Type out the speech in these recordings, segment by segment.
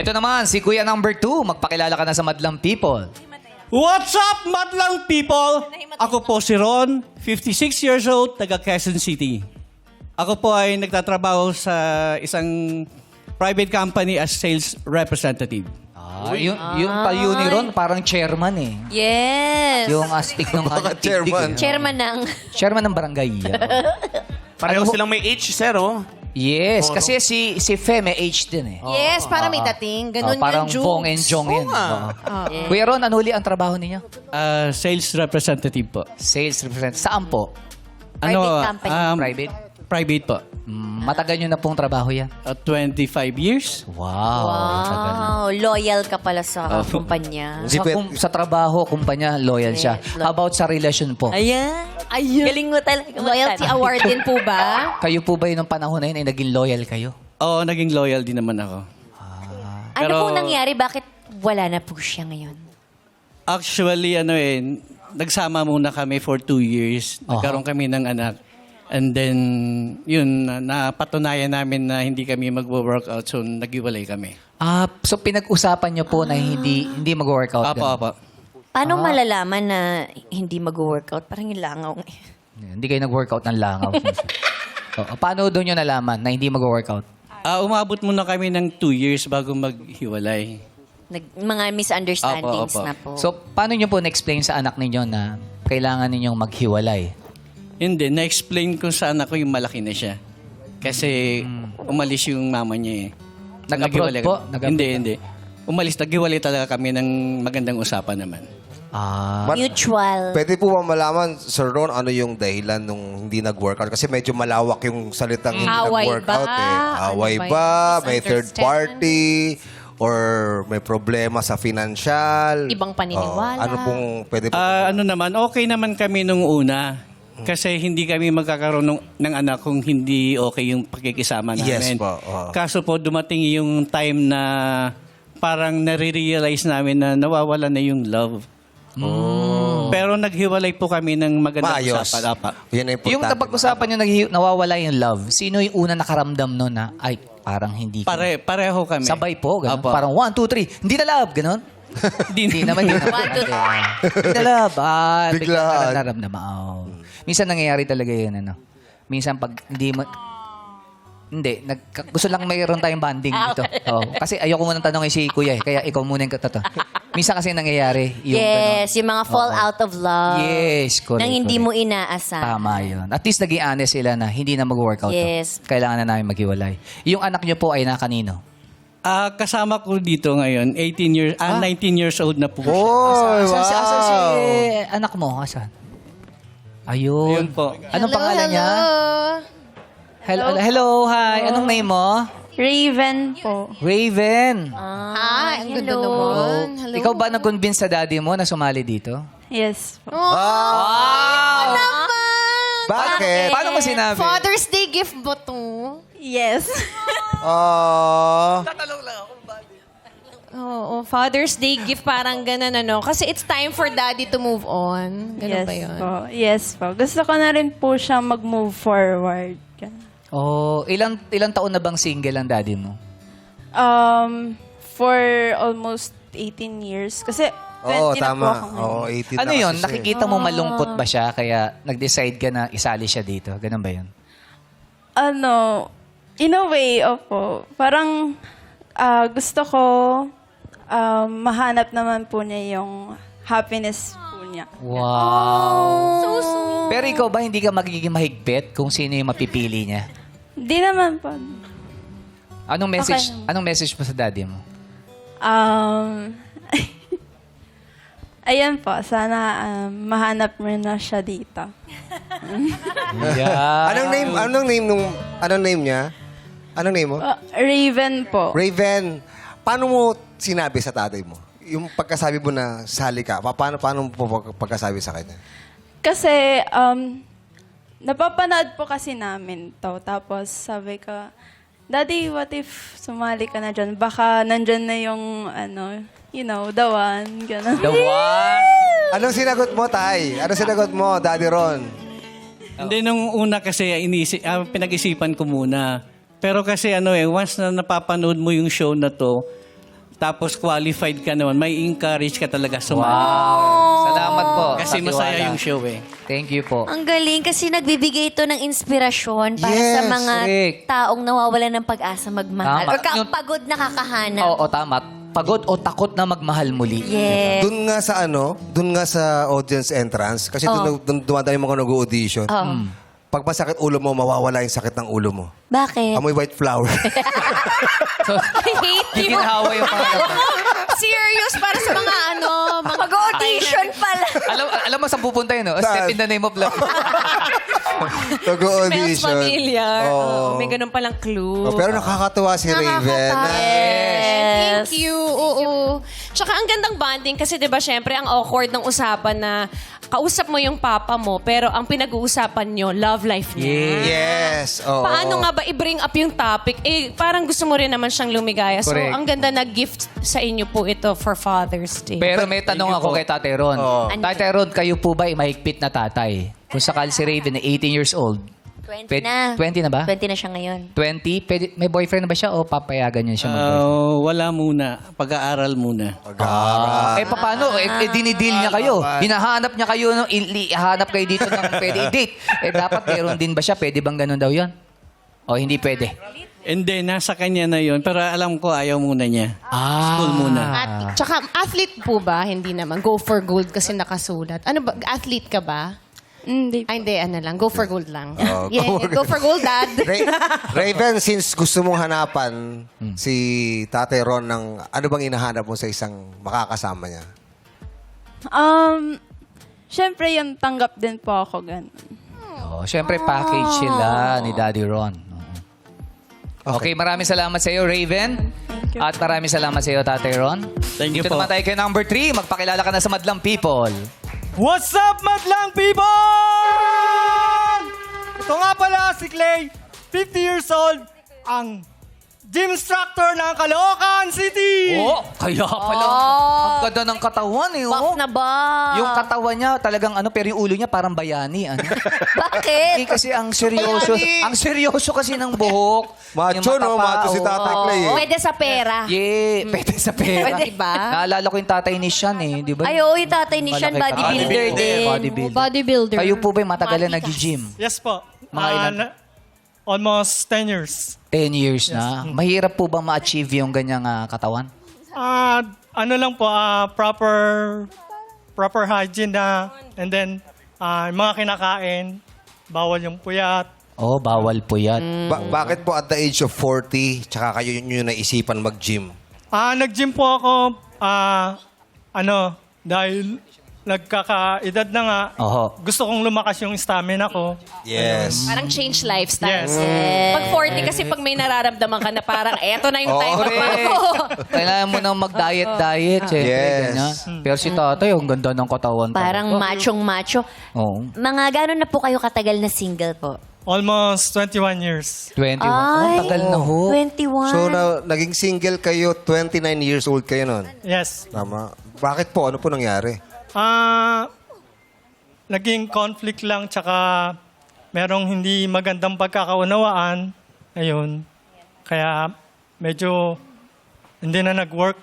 Ito naman, si Kuya number 2. Magpakilala ka na sa Madlang People. What's up, Madlang people? Ako po si Ron, 56 years old, taga Quezon City. Ako po ay nagtatrabaho sa isang private company as sales representative. Yung tayo ni Ron, parang chairman eh. Yes. Yung astig ng Baka chairman. Chairman ng... Chairman ng barangay. Pareho silang may H, sir, oh. Yes, kasi si Fe may H din eh. Yes, para may dating. Ganun Parang yung Fong and Jong yan. Oo. Kuya Ron, ano huli ang trabaho ninyo? Sales representative po. Sales representative. Saan po? Private company. Private? Private po. Matagal nyo na pong trabaho yan? 25 years. Wow. Matagal. Wow, loyal ka pala sa kumpanya. Sa trabaho, kumpanya, loyal siya. How about sa relasyon po? Ayan. Galing mo talaga. Loyalty award din po ba? Kayo po ba yun nung panahon na yun ay naging loyal kayo? Oo, naging loyal din naman ako. Ano Pero- pong nangyari? Bakit wala na po siya ngayon? Actually, nagsama muna kami for 2 years. Nagkaroon kami ng anak. And then, yun, napatunayan namin na hindi kami mag-workout, so naghiwalay kami. So pinag-usapan nyo po na hindi mag-workout? Apo, apo. Paano malalaman na hindi mag-workout? Parang yung langaw. Hindi kayo nag-workout ng langaw. Paano doon nyo nalaman na hindi mag-workout? Umabot muna kami ng 2 years bago maghiwalay. Mga misunderstandings Apo, apo. na po. So, paano nyo po na-explain sa anak ninyo na kailangan ninyong maghiwalay? Hindi, na-explain ko sa anak ko yung malaki na siya. Kasi umalis yung mama niya eh. Nag-abroad Naghiwalay po? kami. Hindi. Umalis, naghiwalay talaga kami ng magandang usapan naman. Mutual. Pwede po ba malaman, Sir Ron, ano yung dahilan nung hindi nag-workout? Kasi medyo malawak yung salitang hindi Away nag-workout ba? eh. Away Ano ba ba? yun? May third party? Or may problema sa financial? Ibang paniniwala. Ano pong pwede po? Okay naman kami nung una. Kasi hindi kami magkakaroon ng anak kung hindi okay yung pakikisama namin. Yes po. Kaso po, dumating yung time na parang nare-realize namin na nawawala na yung love. Pero naghiwalay po kami ng magandang Maayos. usapan. Apa. Yan ang importante. Yung napag-usapan nyo nawawala yung love, sino yung una nakaramdam nun na, ay, parang hindi ko. Pareho kami. Sabay po, ganun. Apo. Parang 1, 2, 3, hindi na love, ganun. Hindi naman. Hindi na love. Biglaan. Naramdaman. Minsan nangyayari talaga yun, ano. Minsan pag hindi mo... Hindi. Gusto lang mayroon tayong banding dito. Kasi ayoko munang tanongin si Kuya eh. Kaya ikaw muna yung katato. Minsan kasi nangyayari yung Yes, yung mga fall out of love. Yes, correct. Nang hindi correct. mo inaasahan. Tama yun. At least naging honest sila na hindi na mag-workout. Yes. Kailangan na namin maghiwalay. Yung anak nyo po ay na kanino? Kasama ko dito ngayon, 19 years old na po siya. Oh, Asan si wow! anak mo? Asan? Ayun. Ayun po. Anong pangalan niya? Hello, hi. Anong name mo? Raven po. Raven. Ay, ang ganda Oh. naman. Hello. Ikaw ba nag-convince sa daddy mo na sumali dito? Yes po. Wow! Bakit? Paano mo sinabi? Father's Day gift ba to? Yes. Ah. Oo, Father's Day gift parang ganun ano. Kasi it's time for daddy to move on. Ganun Yes ba yun? po. Yes po. Gusto ko na rin po siya mag-move forward. Oh, ilang taon na bang single ang daddy mo? For almost 18 years. Kasi 20 Oo, na po tama. ako ngayon. Oo, 18 Ano na yun? kasi siya eh. Nakikita mo malungkot ba siya kaya nag-decide ka na isali siya dito? Ganun ba yun? In a way, opo. Parang gusto ko mahanap naman po niya yung happiness po niya. Wow. Pero ikaw ba hindi ka magiging mahigpit kung sino yung mapipili niya? Hindi naman po. Anong message? Okay. Anong message mo sa daddy mo? Ayan po, sana mahanap mo na siya dito. Yeah. Anong name niya? Anong name mo? Raven po. Raven. Paano mo sinabi sa tatay mo? Yung pagkasabi mo na sali ka, paano mo pagkasabi sa kanya? Kasi, napapanood po kasi namin to. Tapos sabi ko, Daddy, what if sumali ka na dyan? Baka nandyan na yung, the one. Ganun. The one. Anong sinagot mo, Tay? Anong sinagot mo, Daddy Ron? Hindi, nung una kasi pinag-isipan ko muna. Pero kasi once na napapanood mo yung show na to, tapos qualified ka naman, may encourage ka talaga sumali. Wow. Salamat po. Kasi sa masaya tiwala. yung show eh. Thank you po. Ang galing kasi nagbibigay ito ng inspirasyon para Yes, sa mga correct. taong nawawalan ng pag-asa magmahal. Tama. Or pagod na kakahanap. Oo, tama. Pagod o takot na magmahal muli. Yes. Doon nga sa doon nga sa audience entrance, kasi doon dumadaan yung mga nag-audition. Pag masakit ulo mo, mawawala yung sakit ng ulo mo. Bakit? Amoy white flower. So, I hate you. giginhawa yung pangalan. Serious para sa mga mga Mag-audition pala. alam mo saan pupunta yun, no? Step in the name of love. Smells Nag-audition. familiar. Oo. May ganun palang clue. Oh, pero nakakatuwa si Raven. Thank you. Oo. Tsaka ang gandang bonding kasi 'di ba syempre ang awkward ng usapan na kausap mo yung papa mo pero ang pinag-uusapan nyo love life niya. Yes. Oo. Paano nga ba i-bring up yung topic? Eh, parang gusto mo rin naman siyang lumigaya. So, Correct. ang ganda na gift sa inyo po ito for Father's Day. Pero may tanong ako kay Tatay Ron. Tatay Ron, kayo po ba ay mahigpit na tatay? Kung sakali si Raven na 18 years old, 20 Pwede- na. 20 na ba? 20 na siya ngayon. 20, may boyfriend na ba siya o papayagan niya siya mag-boyfriend? Wala muna. Pag-aaral muna. Eh, paano? Dinidil niya kayo. Hinahanap niya kayo, hahanap kayo dito ng pwede i-date. Eh, dapat meron din ba siya? Pwede bang ganun daw yun? O hindi pwede? Hindi, nasa kanya na yon. Pero alam ko, ayaw muna niya. School muna. Tsaka, athlete po ba? Hindi naman. Go for gold kasi nakasulat. Ano ba? Athlete ka ba? Hindi. Ay, hindi. Ano lang. Go for gold lang. Oh, Yeah, go for gold, dad. Raven, since gusto mong hanapan si Tatay Ron ng ano bang hinahanap mo sa isang makakasama niya? Syempre yung tanggap din po ako ganun. Oh, syempre package sila ni Daddy Ron. Okay, maraming salamat sa iyo, Raven. Thank you. At maraming salamat sa iyo, Tatay Ron. Thank you Dito po. naman tayo kay number 3. Magpakilala ka na sa Madlang People. What's up, Madlang people? Ito nga pala si Clay, 50 years old, ang gym instructor ng Caloocan City. Oh, kaya pala. Ang ganda ng katawan eh. Buff Oh. na ba? Yung katawan niya talagang pero yung ulo niya parang bayani. Ano? Bakit? Kasi ang seryoso. Ang seryoso kasi ng buhok. Macho, Yung no? mata pa, Macho si oh. Tatay Clay. Eh. Pwede sa pera. Yeah, pwede sa pera. Pwede ba? Naalala ko yung tatay ni Sean eh, di ba? Ay, oo, yung tatay ni Sean, Malaki bodybuilder katawan. din. Bodybuilder. Bodybuilder. Kayo po ba matagal na nag-gym? Yes po. Mga ilan? Almost 10 years. 10 years na. Mahirap po ba ma-achieve yung ganyang katawan? Ano lang po, proper hygiene na, and then mga kinakain, bawal yung puyat. Oh, bawal po yan. Bakit po at the age of 40, tsaka kayo nyo naisipan mag-gym? Nag-gym po ako, dahil nagkakaedad na nga, Oho. gusto kong lumakas yung stamina ko. Yes. Parang change lifestyle. Yes. Pag 40 kasi pag may nararamdaman ka na parang eto na yung time Correct. ko. Kailangan mo nang mag-diet-diet. Syempre, Yes. ganyan. Pero si tatay, ang ganda ng katawan. Parang machong-macho. Oo. Mga gano'n na po kayo katagal na single po? Almost 21 years. 21. Oh, tagal na ho. 21. So, naging single kayo, 29 years old kayo nun. Yes. Tama. Bakit po? Ano po nangyari? Naging conflict lang, tsaka merong hindi magandang pagkakaunawaan. Ayun. Kaya medyo hindi na nag-work.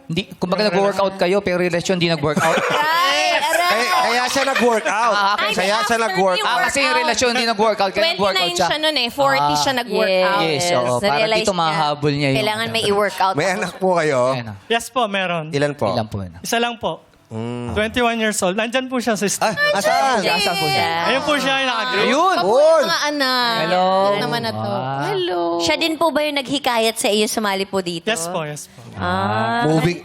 Hindi, kumbaga nag-workout kayo, pero relasyon hindi nag-workout. Ay, aray! Kaya siya nag-workout. Kaya siya nag-workout. Kasi yung relasyon hindi nag-workout, kaya 29 nag-workout siya. siya nun eh. 40 siya nag-workout. Yes, oo. Para Na-realize dito mahahabol niya yung- Kailangan may i-workout. May anak po kayo. Ayan na. Yes po, meron. Ilan po? Ilan po yun? Isa lang po. 21 years old. Nandyan po siya sa Asan? Asan po siya? Ayun po siya yung nakagrade. Ayun! Yun! Mga anak. Hello. Yan naman na to. Hello. Siya din po ba yung naghikayat sa iyo sumali po dito? Yes po, yes po.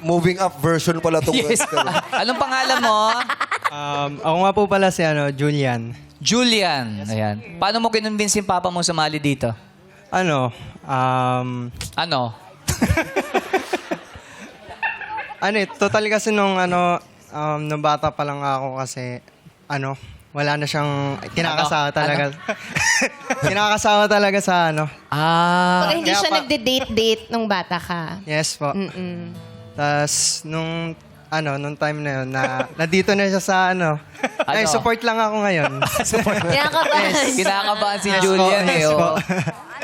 Moving up version pala itong Yes. Anong pangalan mo? Ako nga po pala si Julian. Julian. Ayan. Paano mo kinumbinsin papa mo sumali dito? Ano total kasi nung bata pa lang ako kasi wala na siyang kinakasawa talaga. Kinakasawa talaga sa Pag hindi Kaya siya pa- nagde-date-date nung bata ka. Yes po. Tapos nung time na yun, na dito na siya sa ay, support lang ako ngayon. Kinakabahan. Kinakabahan si Yes Julian po, eh. yes po.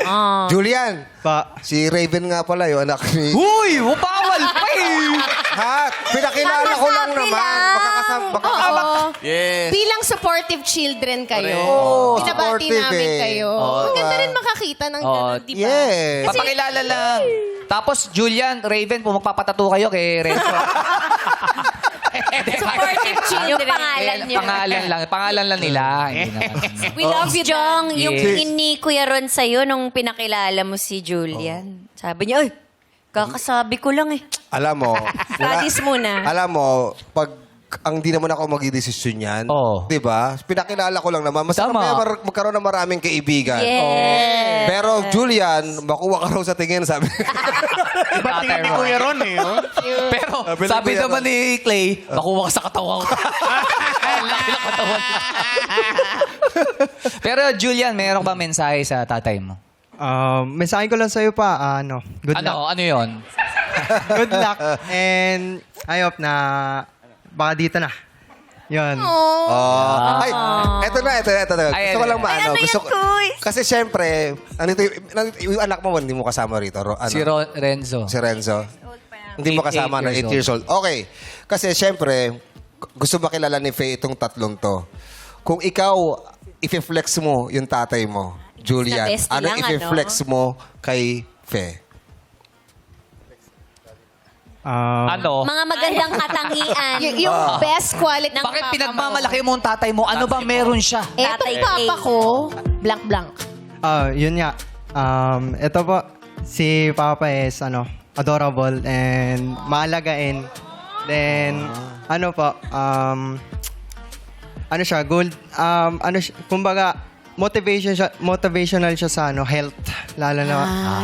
oh. Julian, Pa, si Raven nga pala yung anak ni... Uy! Bawal! Oo. Yes. Bilang supportive children kayo. Oo, Pinabati supportive namin eh. kayo. Oo, Maganda diba? rin makakita ng Oo. gano'n, di ba? Yes. Papakilala lang. Tapos, Julian, Raven, po magpapatato kayo kay Renzo. Supportive Yung children. pangalan niyo. Pangalan lang nila. Hindi naman. We love you, Jong. Yung Yes. ini Kuya Ron sa'yo nung pinakilala mo si Julian. Sabi niya, ay, kakasabi ko lang eh. Alam mo, Studies muna. alam mo, pag ang di naman ako magdidesisyon yan, Oo. di ba? Pinakilala ko lang naman. Mas Tama. kaya magkaroon ng maraming kaibigan. Yes. Pero Julian, makuha ka raw sa tingin, sabi. Iba tingin ni Kuya Ron eh. Oh. Pero, Sabi ni sabi Kuya naman Ron. ni Clay, makuha ka sa katawan ko. Laki ng katawan. Pero Julian, mayroon ba mensahe sa tatay mo? mensahe ko lang sa'yo pa, good luck. Ano yun? Good luck. And I hope na baka dito na. Yun. Ay, eto na. Ay, Gusto ko lang Ay, maano. ano Gusto yan, ko, Kuy? kasi syempre, yung anak mo, hindi mo kasama rito. Si Renzo. Si Renzo. Hindi mo kasama na 8 years old. Okay. Kasi syempre, gusto makilala ni Faye itong tatlong to. Kung ikaw, i-flex mo yung tatay mo, Julian, Sa bestie ano lang, i-flex mo kay Faye? Ano? Mga magandang katangian. Yung best quality ng Bakit papa pinagmamalaki mo ang tatay mo? Ano ba meron siya? mo. Etong papa ko, blank-blank. Yun nga. Ito po, si Papa is, adorable and mahalagain. Then, ano siya, kumbaga, motivational siya sa health. Lalo na.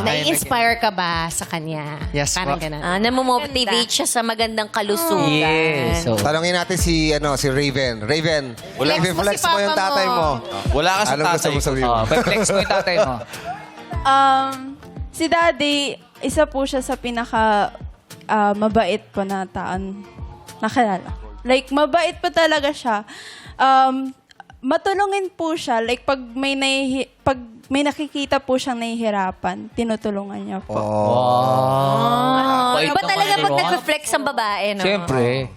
Nai-inspire ka ba sa kanya? Yes, Parang po. ganun. Namomotivate siya sa magandang kalusugan. Yes. So, Tanongin natin si Raven. Raven, Flex mo si i-flex mo yung papa tatay mo. mo. Wala ka sa Anong gusto tatay mo ko. sabihin? flex mo yung tatay mo. Si Daddy, isa po siya sa pinaka mabait po na taon nakilala. Like, mabait po talaga siya. Matulungin po siya. Like, pag may nakikita po siyang nahihirapan, tinutulungan niya po. Wow. Iba talaga pag nag-flex ang babae, no? Siyempre.